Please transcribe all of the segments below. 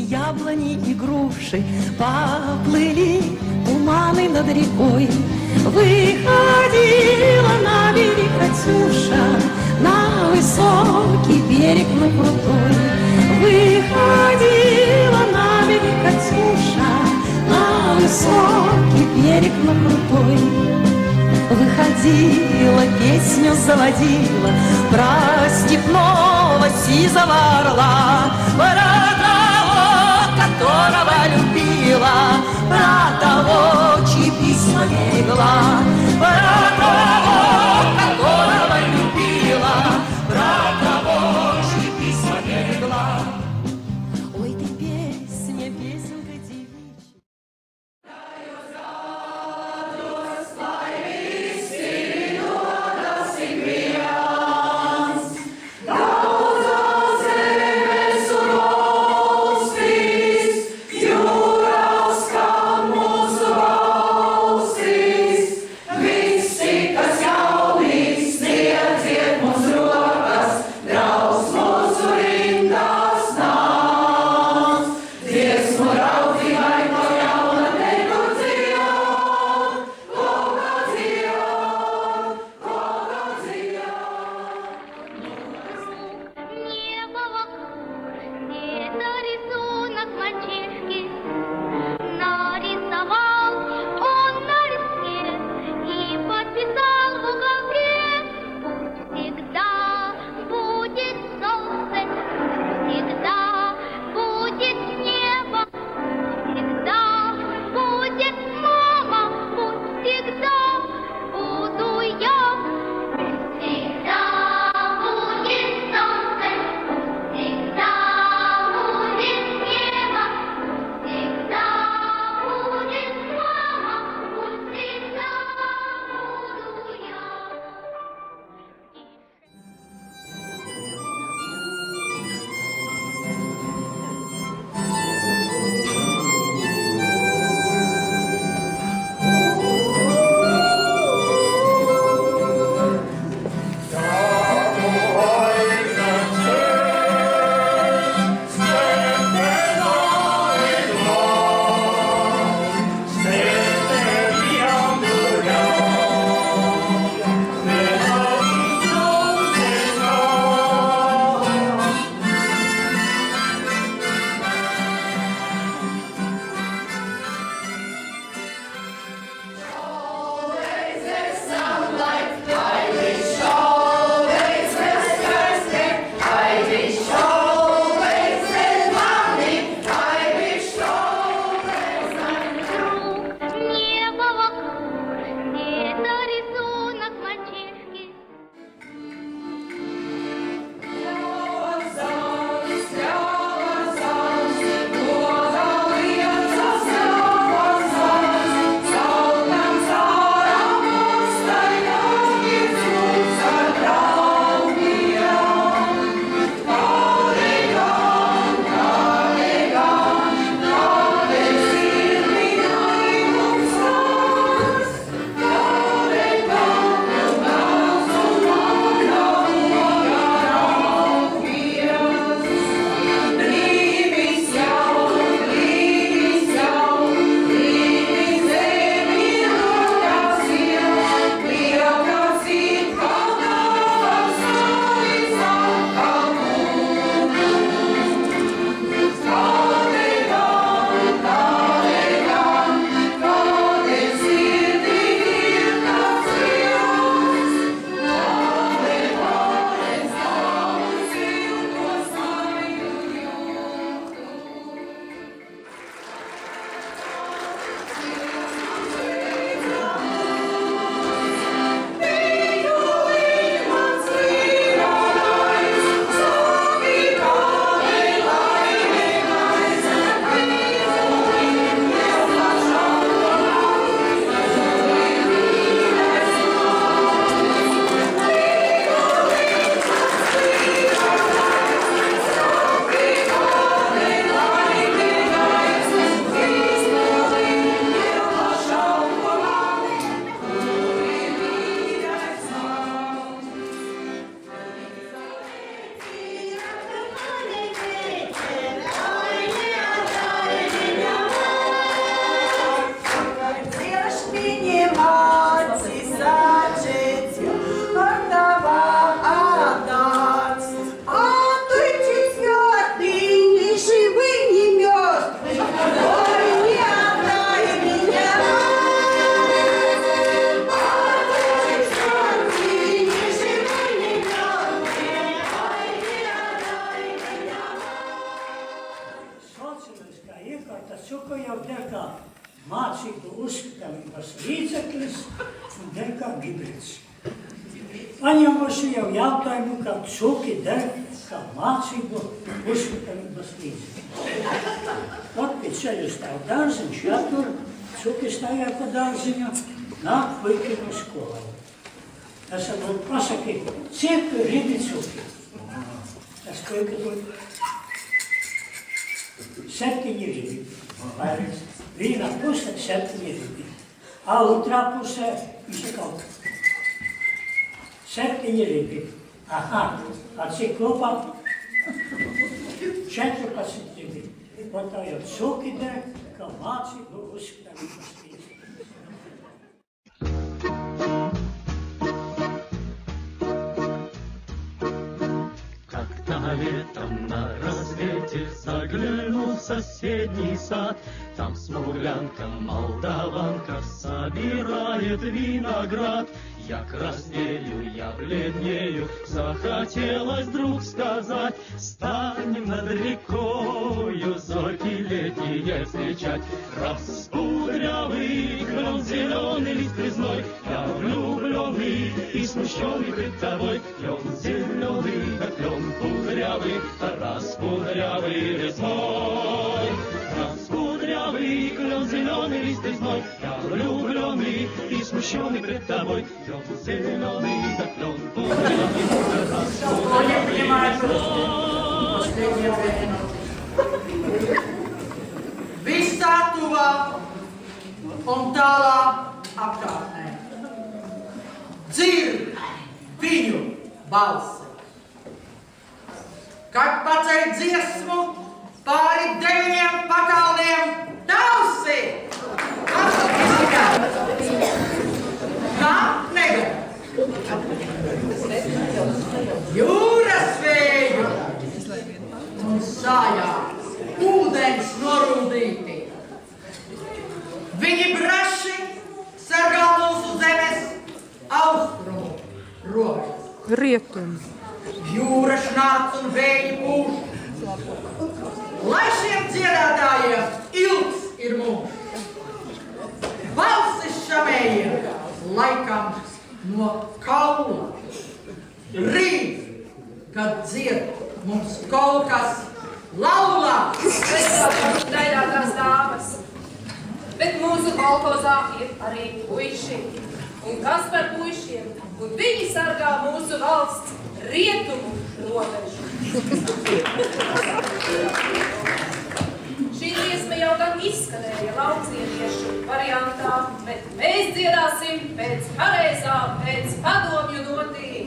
Яблони и груши, поплыли туманы над рекой. Выходила на берег Катюша, на высокий берег, на крутой. Выходила на берег Катюша, на высокий берег, на крутой. Выходила, песню заводила про степного сизого орла, про того, которого любила, про того, чьи письма берегла, про того, которого любила, про того, чьи письма берегла. Ой, ты песня, песенка девичья. Pirmkārt, tas cuka jau der kā mācību uzskatāmības līdzeklis un der kā gibrīds. Paņemuši jau jautājumu, kā cuki der kā mācību uzskatāmības līdzeklis. Ot, pie ceļu stāv dārziņš, jātur, cuki stāvjā pa dārziņu, nāk puiki no skolai. Tas varbūt pasaki, cik ribi cuki. Tas puiki tur 7 ribi. Vienā pusē 7 ribi. A otrā pusē viņš kaut 7 ribi. Aha, a cik kopā? 14 ribi. Un tā jau cuki der, kā mācību uzskatāmības līdzeklis. Как-то летом на рассвете заглянул в соседний сад. Там смуглянка, молдаванка собирает виноград. Я краснею, я бледнею, захотелось вдруг сказать: станем над рекою зорьки летние встречать. Распудрявый клен, зеленый лист резной, я влюбленный и смущенный пред тобой. Клен зеленый, да клен кудрявый, распудрявый резной. Распудрявый клен, зеленый лист резной, я влюбленный и смущенный пред тобой. Клен зеленый, да клен кудрявый, распудрявый резной. Visā tuvā un tālā apkārtnē dzird viņu balsi. Kad paceļ dziesmu pāri 9 pakalniem tausi! Kā negar? Jūras vēju un sājā ūdens norūdīti. Viņi braši sargā mūsu zemes austrumu robežas. Rietumu. Jūra šnāc un vēji pūš. Lai šiem dziedātājiem ilgs ir mūžs. Balsis šamējiem laikam no kaula. Rīt, kad dzied mums kaut kas laulā! Mēs daļātās dāmas, bet mūsu kolkozā ir arī puiši. Un kas par puišiem? Un viņi sargā mūsu valsts rietumu robežu. Šī dziesma jau gan izskanēja laucieniešu variantā, bet mēs dziedāsim pēc pareizā, pēc padomju notīm.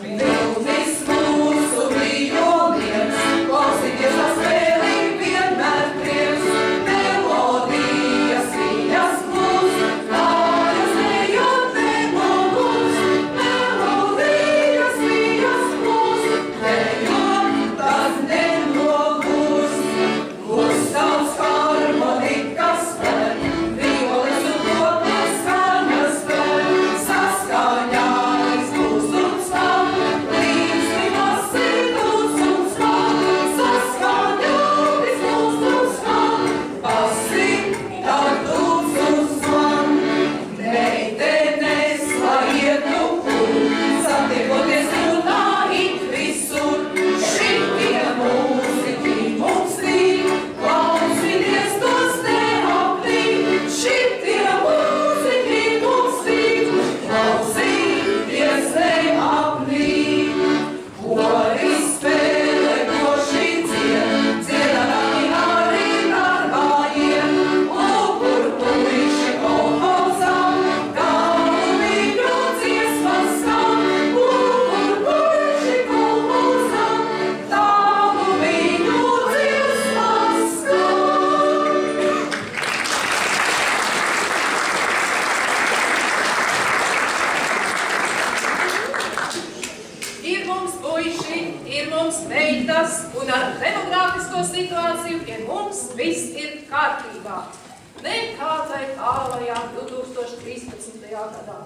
Vilnis mūsu vijoniem, klausīties kārtībā, nekādai tālajā 2013. gadā.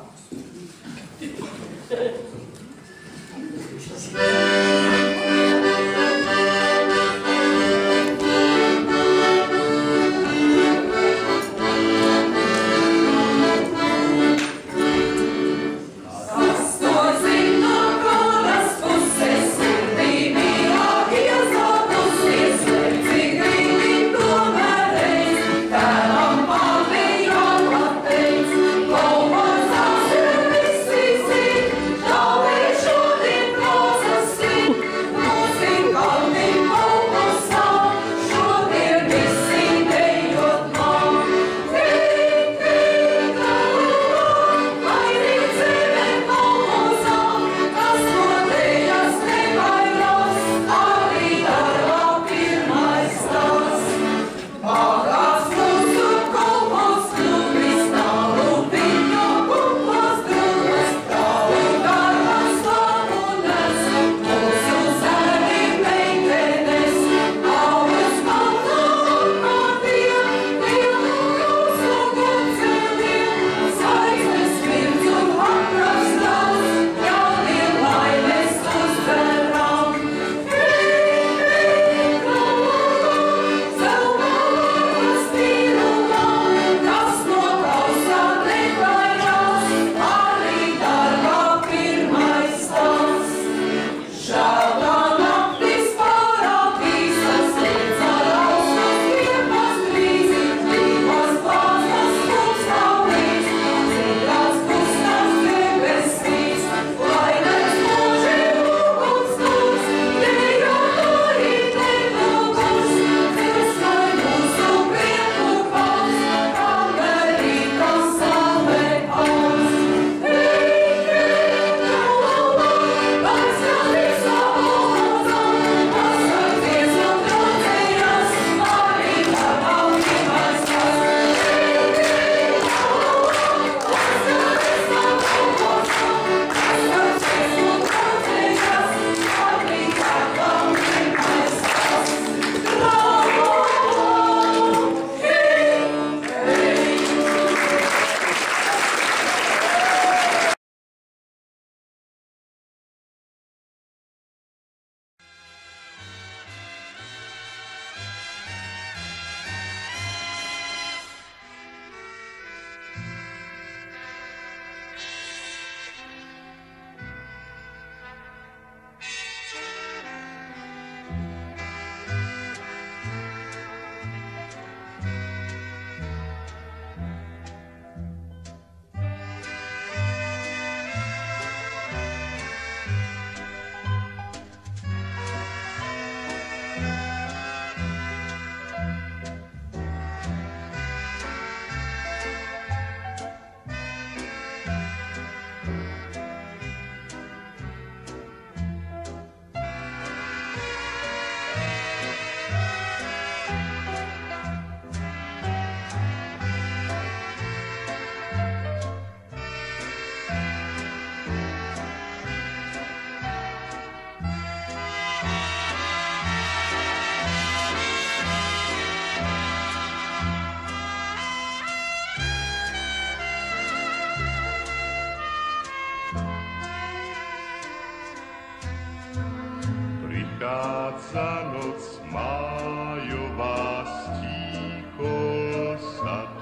Prichádza noc májová, stíchol sad.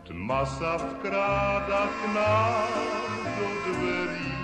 Tma sa vkráda k nám do dverí.